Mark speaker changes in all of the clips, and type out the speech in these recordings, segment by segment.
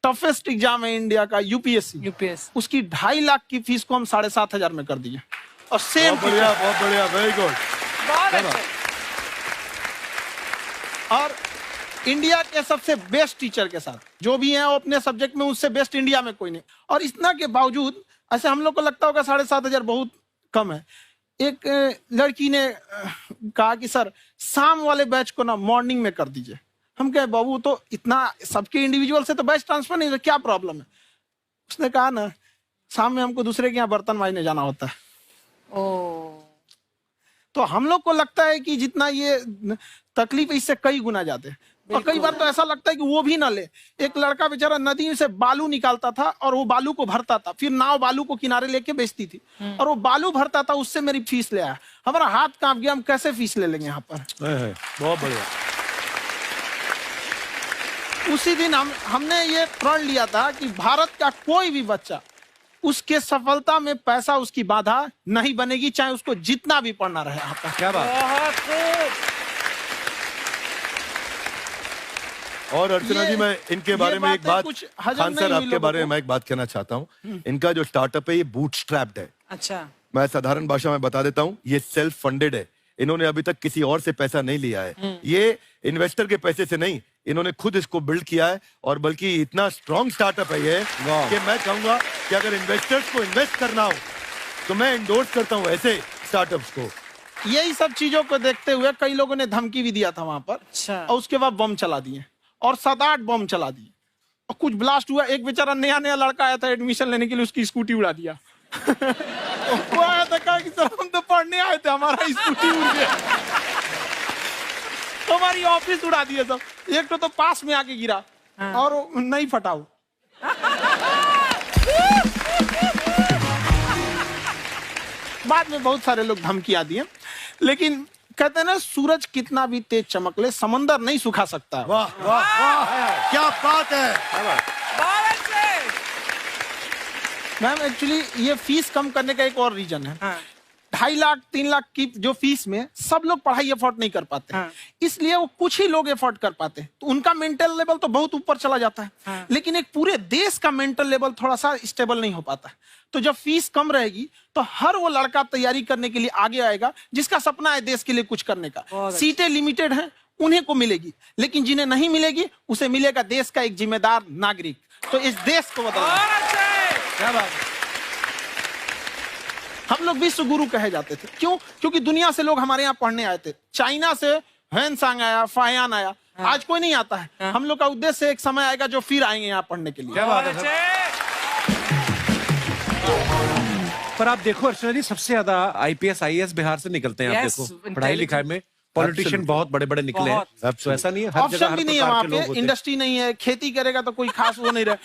Speaker 1: Toughest exam है India का, UPSC, उसकी 2.5 लाख की फीस को हम 7,500 में कर दिए। और सेम
Speaker 2: बहुत बढ़िया, वेरी गुड।
Speaker 1: और इंडिया के सबसे बेस्ट टीचर के साथ जो भी हैं वो अपने सब्जेक्ट में उससे बेस्ट इंडिया में कोई नहीं। और इतना के बावजूद ऐसे हम लोग को लगता होगा 7,500 बहुत कम है। एक लड़की ने कहा कि सर शाम वाले बैच को ना मॉर्निंग में कर दीजिए। हम कहे बाबू तो इतना सबके इंडिविजुअल से तो बैच ट्रांसफर नहीं, तो क्या प्रॉब्लम है? उसने कहा ना शाम में हमको दूसरे के यहाँ बर्तन मांजने जाना होता है। तो हम लोग को लगता है कि जितना ये तकलीफ इससे कई गुना ज्यादा है। और कई बार तो ऐसा लगता है कि वो भी ना ले। एक लड़का बेचारा नदी से बालू निकालता था और वो बालू को भरता था, फिर नाव बालू को किनारे लेके बेचती थी और वो बालू भरता था, उससे मेरी फीस ले आया। हमारा हाथ कांप गया, हम कैसे फीस ले लेंगे यहाँ पर।
Speaker 2: बहुत बढ़िया।
Speaker 1: उसी दिन हमने ये प्रण लिया था कि भारत का कोई भी बच्चा उसके सफलता में पैसा उसकी बाधा नहीं बनेगी, चाहे उसको जितना भी पढ़ना रहे यहाँ पर।
Speaker 2: क्या बात। और अर्चना जी, मैं इनके बारे में एक बात, खान सर आपके बारे में मैं एक बात कहना चाहता हूँ। इनका जो स्टार्टअप है ये बूटस्ट्रैप्ड है।
Speaker 3: अच्छा।
Speaker 2: मैं साधारण भाषा में बता देता हूँ, ये सेल्फ फंडेड है। इन्होंने अभी तक किसी और से पैसा नहीं लिया है। ये इन्वेस्टर के पैसे से नहीं, इन्होंने खुद इसको बिल्ड किया है। और बल्कि इतना स्ट्रॉन्ग स्टार्टअप है ये कि मैं कहूंगा कि अगर इन्वेस्टर्स को इन्वेस्ट करना हो तो मैं एंडोर्स करता हूँ ऐसे स्टार्टअप्स को।
Speaker 1: यही सब चीजों को देखते हुए कई लोगों ने धमकी भी दिया था वहां पर।
Speaker 3: अच्छा।
Speaker 1: और उसके बाद बम चला दिए और 7-8 बम चला दिए और कुछ ब्लास्ट हुआ। एक बेचारा नया लड़का आया था एडमिशन लेने के लिए, उसकी स्कूटी उड़ा दिया। वो आया था, कहा कि सर हम तो पढ़ने आए थे, हमारा स्कूटी उड़ गया। हमारी ऑफिस उड़ा दिए सब। एक तो पास में आके गिरा और नहीं फटा वो। बाद में बहुत सारे लोग धमकियां दिए, लेकिन कहते हैं ना सूरज कितना भी तेज चमक ले समंदर नहीं सुखा सकता।
Speaker 2: वाह वाह वाह, क्या बात है।
Speaker 1: मैम एक्चुअली ये फीस कम करने का एक और रीजन है। 2.5 लाख 3 लाख की जो फीस में सब लोग पढ़ाई अफोर्ड नहीं कर पाते। इसलिए वो कुछ ही लोग अफोर्ड कर पाते हैं, तो उनका मेंटल लेवल तो बहुत ऊपर चला जाता है। लेकिन एक पूरे देश का मेंटल लेवल थोड़ा सा स्टेबल नहीं हो पाता। तो जब फीस कम रहेगी तो हर वो लड़का तैयारी करने के लिए आगे आएगा जिसका सपना है देश के लिए कुछ करने का। सीटें लिमिटेड हैं, उन्हें को मिलेगी, लेकिन जिन्हें नहीं मिलेगी उसे मिलेगा देश का एक जिम्मेदार नागरिक। तो इस देश को बदलना। क्या बात है। हम लोग विश्व गुरु कहे जाते थे, क्यों? क्योंकि दुनिया से लोग हमारे यहाँ पढ़ने आए थे। चाइना से ह्वेनसांग आया, फायान आया, आज कोई नहीं आता है। हम लोग का उद्देश्य एक समय आएगा जो फिर आएंगे यहाँ पढ़ने के लिए।
Speaker 2: क्या बात है सर।
Speaker 4: पर आप देखो अर्चना जी, सबसे ज्यादा आईपीएस आईएएस बिहार से निकलते हैं। आप देखो पढ़ाई लिखाई में पॉलिटिशियन बहुत बड़े बड़े निकले हैं। तो ऐसा नहीं है, हर जगह
Speaker 1: ऑप्शन भी नहीं है वहाँ पे, इंडस्ट्री नहीं है, खेती करेगा तो कोई खास वो नहीं रहे,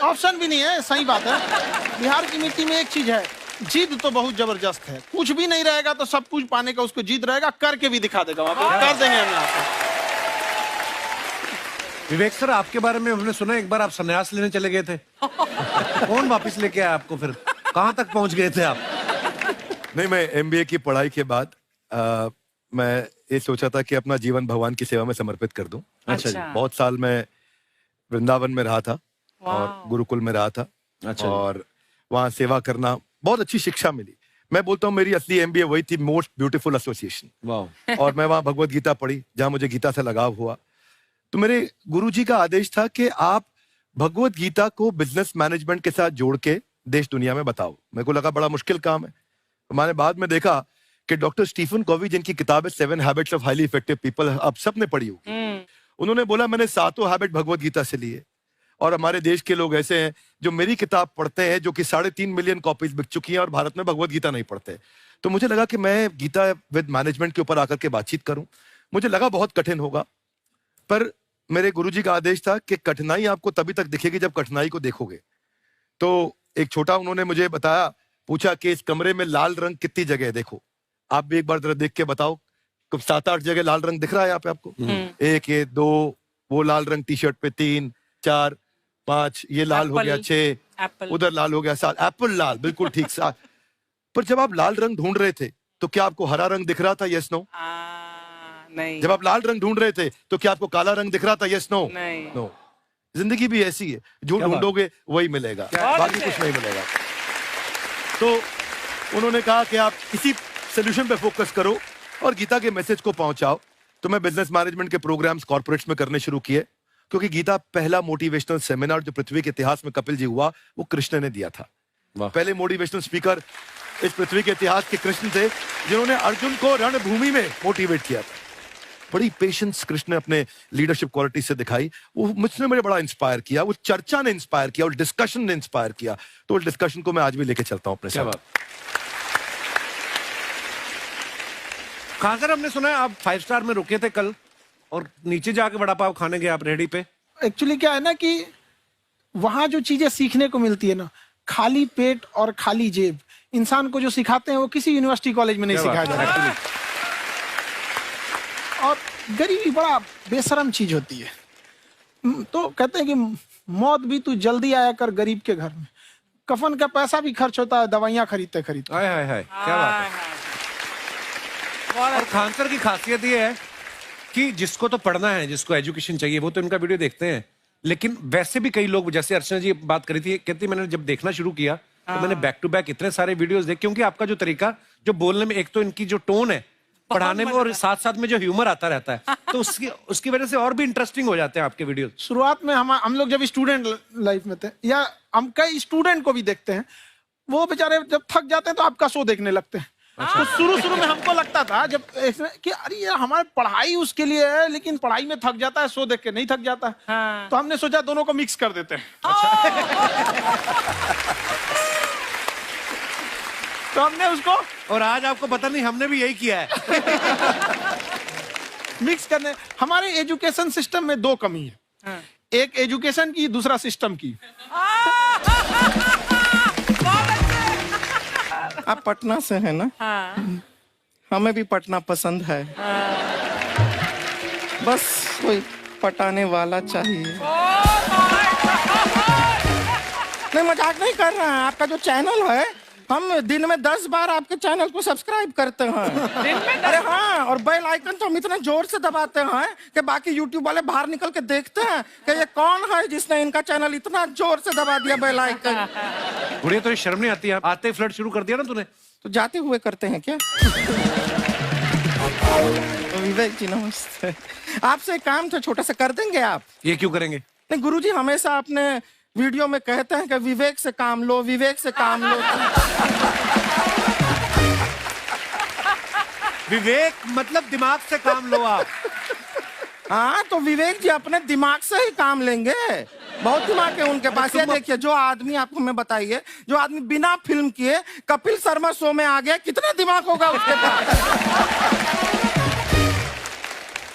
Speaker 1: ऑप्शन भी नहीं है। सही बात है। बिहार की मिट्टी में एक चीज है, जिद तो बहुत जबरदस्त है। कुछ भी नहीं रहेगा तो सब कुछ पाने का उसको जिद रहेगा, करके भी दिखा देगा। वहाँ पे कर देंगे हम यहाँ पे।
Speaker 4: विवेक सर, आपके बारे में हमने सुना एक बार आप संन्यास लेने चले गए थे। कौन वापस लेके आया आपको? फिर कहाँ तक पहुंच गए थे आप?
Speaker 2: नहीं, मैं एमबीए की पढ़ाई के बाद मैं ये सोचा था कि अपना जीवन भगवान की सेवा में समर्पित कर दूं।
Speaker 4: अच्छा जी।
Speaker 2: बहुत साल मैं वृंदावन में रहा था और गुरुकुल में रहा था।
Speaker 4: अच्छा।
Speaker 2: और वहाँ सेवा करना, बहुत अच्छी शिक्षा मिली। मैं बोलता हूँ मेरी असली एमबीए वही थी, मोस्ट ब्यूटीफुल एसोसिएशन।
Speaker 4: वाह।
Speaker 2: और मैं वहाँ भगवत गीता पढ़ी, जहाँ मुझे गीता से लगाव हुआ। तो मेरे गुरुजी का आदेश था कि आप भगवत गीता को बिजनेस मैनेजमेंट के साथ जोड़ के देश दुनिया में बताओ। मेरे को लगा बड़ा मुश्किल काम है। मैंने बाद में देखा कि डॉक्टर स्टीफन कॉवी, जिनकी किताब है 7 habits of highly effective people, आप सबने पढ़ी होगी, उन्होंने बोला मैंने 7 हैबिट भगवत गीता से लिए। और हमारे देश के लोग ऐसे हैं जो मेरी किताब पढ़ते हैं, जो कि 3.5 मिलियन कॉपीज बिक चुकी हैं, और भारत में भगवत गीता नहीं पढ़ते। तो मुझे लगा कि मैं गीता विद मैनेजमेंट के ऊपर आकर के बातचीत करूं। मुझे लगा बहुत कठिन होगा, पर मेरे गुरुजी का आदेश था कि कठिनाई आपको तभी तक दिखेगी जब कठिनाई को देखोगे। तो एक छोटा उन्होंने मुझे बताया, पूछा कि इस कमरे में लाल रंग कितनी जगह है, देखो आप भी एक बार जरा देख के बताओ। 7-8 जगह लाल रंग दिख रहा है यहाँ पे आपको? 1 ये 2, वो लाल रंग टी शर्ट पे 3 4 5, ये लाल हो गया 6, उधर लाल हो गया 7, एप्पल लाल, बिल्कुल ठीक 7। पर जब आप लाल रंग ढूंढ रहे थे तो क्या आपको हरा रंग दिख रहा था? Yes no?
Speaker 3: नहीं।
Speaker 2: जब आप लाल रंग ढूंढ रहे थे तो क्या आपको काला रंग दिख रहा था? Yes no?
Speaker 3: नहीं।
Speaker 2: नो। जिंदगी भी ऐसी है, जो ढूंढोगे वही मिलेगा, बाकी कुछ नहीं मिलेगा। तो उन्होंने कहा कि आप इसी सोल्यूशन पे फोकस करो और गीता के मैसेज को पहुंचाओ। तो मैं बिजनेस मैनेजमेंट के प्रोग्राम्स कॉर्पोरेट्स में करने शुरू किए, क्योंकि गीता पहला मोटिवेशनल सेमिनार जो पृथ्वी के इतिहास में कपिल जी हुआ, वो कृष्ण ने दिया था। पहले मोटिवेशनल स्पीकर इस पृथ्वी के इतिहास के कृष्ण थे, जिन्होंने अर्जुन को रणभूमि में मोटिवेट किया था। बड़ी पेशेंस कृष्ण ने अपने लीडरशिप क्वालिटी से दिखाई, वो मुझसे मुझे बड़ा इंस्पायर किया, वो चर्चा ने इंस्पायर किया और डिस्कशन ने इंस्पायर किया। तो उस डिस्कशन को मैं आज भी लेके चलता हूं अपने साथ।
Speaker 4: कहां सर, हमने सुना है आप 5 स्टार में रुके थे कल और नीचे जाके वड़ा पाव खाने गए आप रेहड़ी पे।
Speaker 1: एक्चुअली क्या है ना कि वहां जो चीजें सीखने को मिलती है ना, खाली पेट और खाली जेब इंसान को जो सिखाते हैं वो किसी यूनिवर्सिटी कॉलेज में नहीं सिखाया जाता। और गरीबी बड़ा बेशरम चीज होती है। तो कहते हैं कि मौत भी तू जल्दी आया कर गरीब के घर में, कफन का पैसा भी खर्च होता है दवाइयां खरीदते खरीदते।
Speaker 4: हाय हाय हाय, क्या बात है। और खान सर की खासियत ये है कि जिसको तो पढ़ना है, जिसको एजुकेशन चाहिए, वो तो इनका वीडियो देखते हैं, लेकिन वैसे भी कई लोग, जैसे अर्चना जी बात करी थी, कहती मैंने जब देखना शुरू किया तो मैंने बैक टू बैक इतने सारे वीडियोस देखे, क्योंकि आपका जो तरीका जो बोलने में, एक तो इनकी जो टोन है पढ़ाने में, और साथ साथ में जो ह्यूमर आता रहता है, तो उसकी वजह से और भी इंटरेस्टिंग हो जाते हैं आपके वीडियो।
Speaker 1: शुरुआत में हम लोग जब स्टूडेंट लाइफ में थे, या हम कई स्टूडेंट को भी देखते हैं, वो बेचारे जब थक जाते हैं तो आपका शो देखने लगते हैं। तो शुरू में हमको लगता था जब कि अरे यार हमारी पढ़ाई उसके लिए है, लेकिन पढ़ाई में थक जाता है, शो देख के नहीं थक जाता। हाँ। तो हमने सोचा दोनों को मिक्स कर देते हैं। तो हमने उसको,
Speaker 4: और आज आपको पता नहीं हमने भी यही किया है।
Speaker 1: मिक्स करने। हमारे एजुकेशन सिस्टम में 2 कमी है। हाँ। एक एजुकेशन की, दूसरा सिस्टम की।
Speaker 3: आप पटना से हैं ना?
Speaker 5: हाँ।
Speaker 3: हमें भी पटना पसंद है। बस कोई पटाने वाला चाहिए। नहीं, मजाक नहीं कर रहे हैं। आपका जो चैनल है, हम दिन में 10 बार आपके चैनल को सब्सक्राइब करते हैं।
Speaker 5: दिन में 10?
Speaker 3: अरे हाँ, और बेल आइकन तो हम इतना जोर से दबाते हैं कि बाकी यूट्यूब वाले बाहर निकल के देखते हैं कि ये कौन है जिसने इनका चैनल इतना जोर से दबा दिया बेल आइकन।
Speaker 4: बुढ़िया, तो शर्म नहीं आती है? आते ही फ्लर्ट शुरू कर दिया ना तूने।
Speaker 3: तो जाते हुए करते हैं क्या? विवेक जी नमस्ते। आपसे एक काम था छोटा सा, कर देंगे आप?
Speaker 4: ये क्यों करेंगे?
Speaker 3: नहीं, गुरुजी हमेशा अपने वीडियो में कहते हैं कि विवेक से काम लो, विवेक से काम लो।
Speaker 4: विवेक मतलब दिमाग से काम लो आप।
Speaker 3: हाँ, तो विवेक जी अपने दिमाग से ही काम लेंगे। बहुत दिमाग है उनके पास। ये देखिए, जो आदमी, आपको मैं बताइए, जो आदमी बिना फिल्म किए कपिल शर्मा शो में आ गया, कितना दिमाग होगा उसके पास।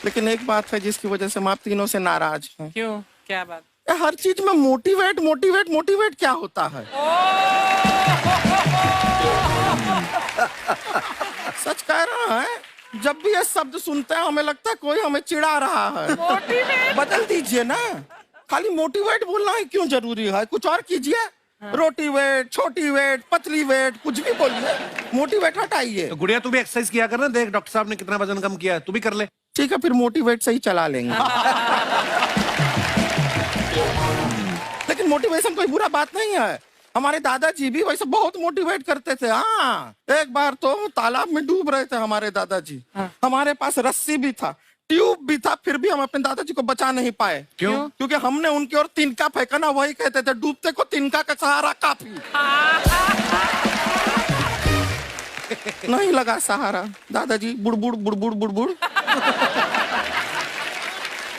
Speaker 3: लेकिन एक बात है जिसकी वजह से हम आप तीनों से नाराज हैं।
Speaker 5: क्यों? क्या बात?
Speaker 3: हर चीज में मोटिवेट मोटिवेट मोटिवेट क्या होता है? सच कह रहा है, जब भी ये शब्द सुनते हैं हमें लगता है कोई हमें चिढ़ा रहा है।
Speaker 5: मोटिवेट
Speaker 3: बदल दीजिए ना, खाली मोटिवेट बोलना ही क्यों जरूरी है? कुछ और कीजिए। रोटी वेट, छोटी वेट, पतली वेट, कुछ भी बोलिए, मोटिवेट हटाइए।
Speaker 4: तो गुड़िया, तू भी एक्सरसाइज किया कर ना, देख डॉक्टर साहब ने कितना वजन कम किया है, तू भी कर ले।
Speaker 3: ठीक है, फिर मोटिवेट से ही चला लेंगे। लेकिन मोटिवेशन कोई बुरा बात नहीं है। हमारे दादाजी भी वैसे बहुत मोटिवेट करते थे। हाँ, एक बार तो तालाब में डूब रहे थे हमारे दादाजी। हमारे पास रस्सी भी था, ट्यूब भी था, फिर भी हम अपने दादाजी को बचा नहीं पाए।
Speaker 4: क्यों?
Speaker 3: क्योंकि हमने उनकी ओर तिनका फेंका ना, वही कहते थे डूबते को तिनका का सहारा काफी। नहीं लगा सहारा, दादाजी बुड़बुड़ बुड़बुड़ बुड़बुड़।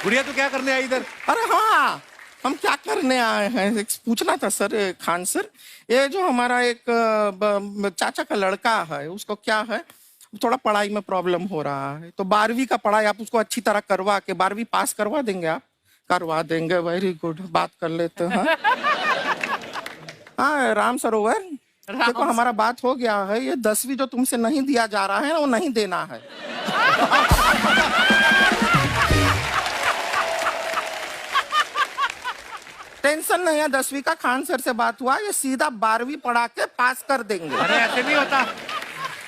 Speaker 4: गुड़िया, तू क्या करने आई इधर?
Speaker 3: अरे हाँ, हम क्या करने आए हैं, एक पूछना था सर, खान सर, ये जो हमारा एक चाचा का लड़का है, उसको क्या है, थोड़ा पढ़ाई में प्रॉब्लम हो रहा है, तो 12वीं का पढ़ाई आप उसको अच्छी तरह करवा के 12वीं पास करवा देंगे आप? करवा देंगे, वेरी गुड, बात कर लेते हैं। हाँ, राम सरोवर, देखो हमारा बात हो गया है, ये 10वीं जो तुमसे नहीं दिया जा रहा है वो नहीं देना है। टेंशन नहीं है, 10वीं का खान सर से बात हुआ, ये सीधा 12वीं पढ़ा के पास कर देंगे।
Speaker 4: अरे ऐसे नहीं होता,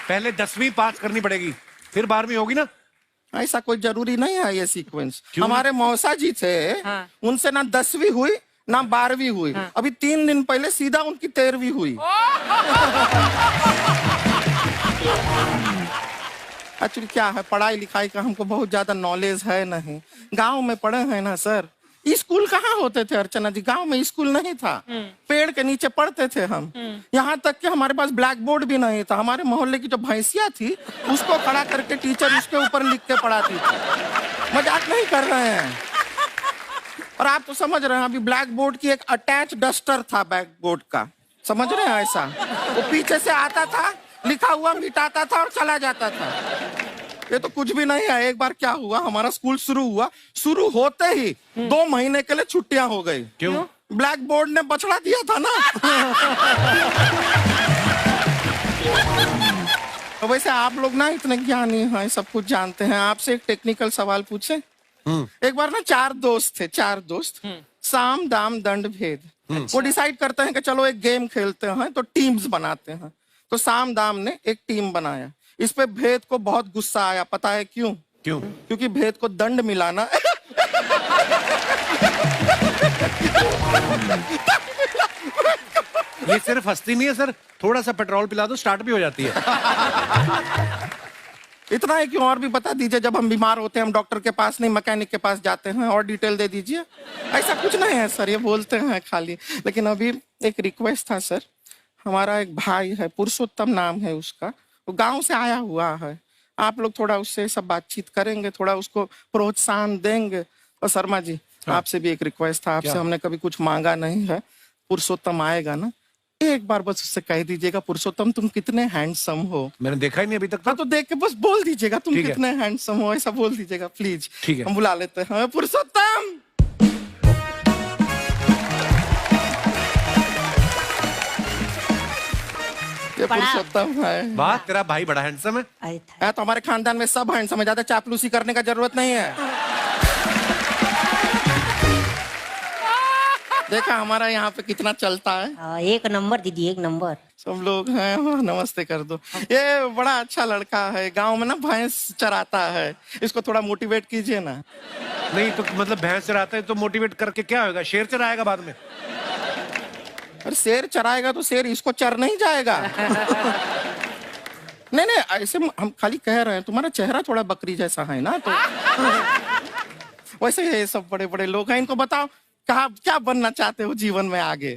Speaker 4: पहले 10वीं पास करनी पड़ेगी, फिर 12वीं होगी ना।
Speaker 3: ऐसा कोई जरूरी नहीं है ये सीक्वेंस। हमारे मौसा जी थे, उनसे ना 10वीं हुई ना 12वीं हुई, अभी 3 दिन पहले सीधा उनकी 13वीं हुई। एक्चुअली क्या है, पढ़ाई लिखाई का हमको बहुत ज्यादा नॉलेज है नहीं, गांव में पढ़े हैं ना सर। स्कूल कहाँ होते थे अर्चना जी, गांव में स्कूल नहीं था, पेड़ के नीचे पढ़ते थे हम। यहाँ तक कि हमारे पास ब्लैक बोर्ड भी नहीं था, हमारे मोहल्ले की जो भैंसिया थी उसको खड़ा करके टीचर उसके ऊपर लिख के पढ़ाती थी। मजाक नहीं कर रहे हैं। और आप तो समझ रहे हैं, अभी ब्लैक बोर्ड की एक अटैच डस्टर था बैक बोर्ड का, समझ रहे हैं ऐसा, वो पीछे से आता था, लिखा हुआ मिटाता था और चला जाता था। ये तो कुछ भी नहीं है। एक बार क्या हुआ, हमारा स्कूल शुरू हुआ, शुरू होते ही 2 महीने के लिए छुट्टियां हो गई।
Speaker 4: क्यों?
Speaker 3: ब्लैक बोर्ड ने बछड़ा दिया था ना। तो वैसे आप लोग ना इतने ज्ञानी हैं, सब कुछ जानते हैं। आपसे एक टेक्निकल सवाल पूछे। एक बार ना 4 दोस्त थे, 4 दोस्त, साम दाम दंड भेद। वो डिसाइड करते हैं कि चलो एक गेम खेलते हैं, तो टीम्स बनाते हैं। तो साम दाम ने एक टीम बनाया। इस पे भेद को बहुत गुस्सा आया, पता है क्यों?
Speaker 4: क्यों?
Speaker 3: क्योंकि भेद को दंड मिलाना
Speaker 4: ये सिर्फ हंसती नहीं है सर, थोड़ा सा पेट्रोल पिला दो स्टार्ट भी हो जाती है।
Speaker 3: इतना है कि और भी बता दीजिए, जब हम बीमार होते हैं हम डॉक्टर के पास नहीं मैकेनिक के पास जाते हैं, और डिटेल दे दीजिए। ऐसा कुछ नहीं है सर, ये बोलते हैं खाली। लेकिन अभी एक रिक्वेस्ट था सर, हमारा एक भाई है, पुरुषोत्तम नाम है उसका, वो गांव से आया हुआ है। आप लोग थोड़ा उससे सब बातचीत करेंगे, थोड़ा उसको प्रोत्साहन देंगे। और शर्मा जी, आपसे भी एक रिक्वेस्ट था, आपसे हमने कभी कुछ मांगा नहीं है। पुरुषोत्तम आएगा ना, एक बार बस उससे कह दीजिएगा, पुरुषोत्तम तुम कितने हैंडसम हो।
Speaker 4: मैंने देखा ही नहीं अभी तक।
Speaker 3: हाँ तो देख के बस बोल दीजिएगा तुम
Speaker 4: ठीक है।
Speaker 3: कितने हैंडसम हो, ऐसा बोल दीजिएगा प्लीज।
Speaker 4: ठीक है।
Speaker 3: हम बुला लेते हैं पुरुषोत्तम। ये पुरुषोत्तम है।
Speaker 4: वाह, तेरा भाई बड़ा हैंडसम है।
Speaker 3: है तो हमारे खानदान में सब हैंडसम है, ज्यादा चापलूसी करने का जरूरत नहीं है। देखा हमारा यहाँ पे कितना चलता है।
Speaker 5: एक नंबर दीदी, एक नंबर।
Speaker 3: सब लोग हैं, नमस्ते कर दो। ये बड़ा अच्छा लड़का है, गांव में ना भैंस चराता है, इसको थोड़ा मोटिवेट कीजिए ना।
Speaker 4: नहीं तो मतलब भैंस चराता है तो मोटिवेट करके क्या होगा, शेर चराएगा बाद में।
Speaker 3: अरे शेर चराएगा तो शेर इसको चर नहीं जाएगा। नहीं नहीं, ऐसे हम खाली कह रहे हैं, तुम्हारा चेहरा थोड़ा बकरी जैसा है ना, तो वैसे ये सब बड़े बड़े लोग हैं। इनको बताओ कहा क्या बनना चाहते हो जीवन में आगे?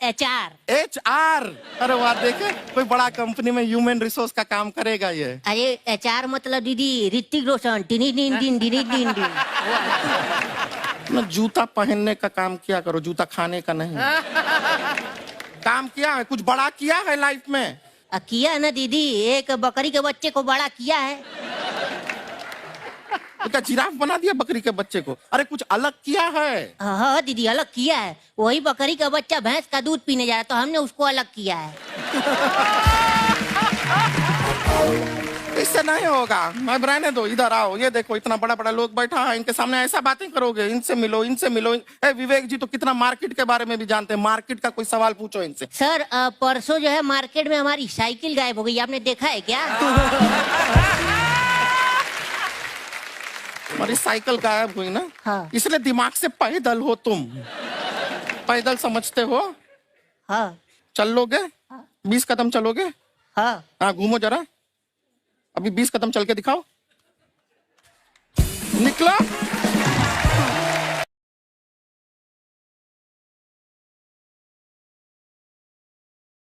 Speaker 5: HR।
Speaker 3: HR? अरे वाह, देखे कोई बड़ा कंपनी में ह्यूमन रिसोर्स का काम करेगा ये।
Speaker 5: अरे HR मतलब दीदी ऋतिक रोशन, टिनी टिन टिन टिनी टिन टिन।
Speaker 3: ना जूता पहनने का काम किया करो, जूता खाने का नहीं। काम किया है, कुछ बड़ा किया है लाइफ में?
Speaker 5: किया ना दीदी, एक बकरी के बच्चे को बड़ा किया है।
Speaker 3: तो क्या जिराफ बना दिया बकरी के बच्चे को? अरे कुछ अलग किया है।
Speaker 5: हाँ दीदी, अलग किया है। वही बकरी का बच्चा भैंस का दूध पीने जा रहा है, तो हमने उसको अलग किया है।
Speaker 3: इससे नहीं होगा, मैं रहने दो, इधर आओ। ये देखो इतना बड़ा बड़ा लोग बैठा है, इनके सामने ऐसा बातें करोगे? इनसे मिलो, इनसे मिलो। विवेक जी तो कितना मार्केट के बारे में भी जानते हैं, मार्केट का कोई सवाल पूछो इनसे।
Speaker 5: सर परसों जो है मार्केट में हमारी साइकिल गायब हो गई, आपने देखा है क्या?
Speaker 3: हमारी साइकिल गायब हुई ना,
Speaker 5: हाँ।
Speaker 3: इसलिए दिमाग से पैदल हो तुम। पैदल समझते हो?
Speaker 5: हाँ।
Speaker 3: चल लोगे? 20 कदम चलोगे?
Speaker 5: हाँ।
Speaker 3: हाँ, घूमो जरा, अभी 20 कदम चल के दिखाओ। निकलो।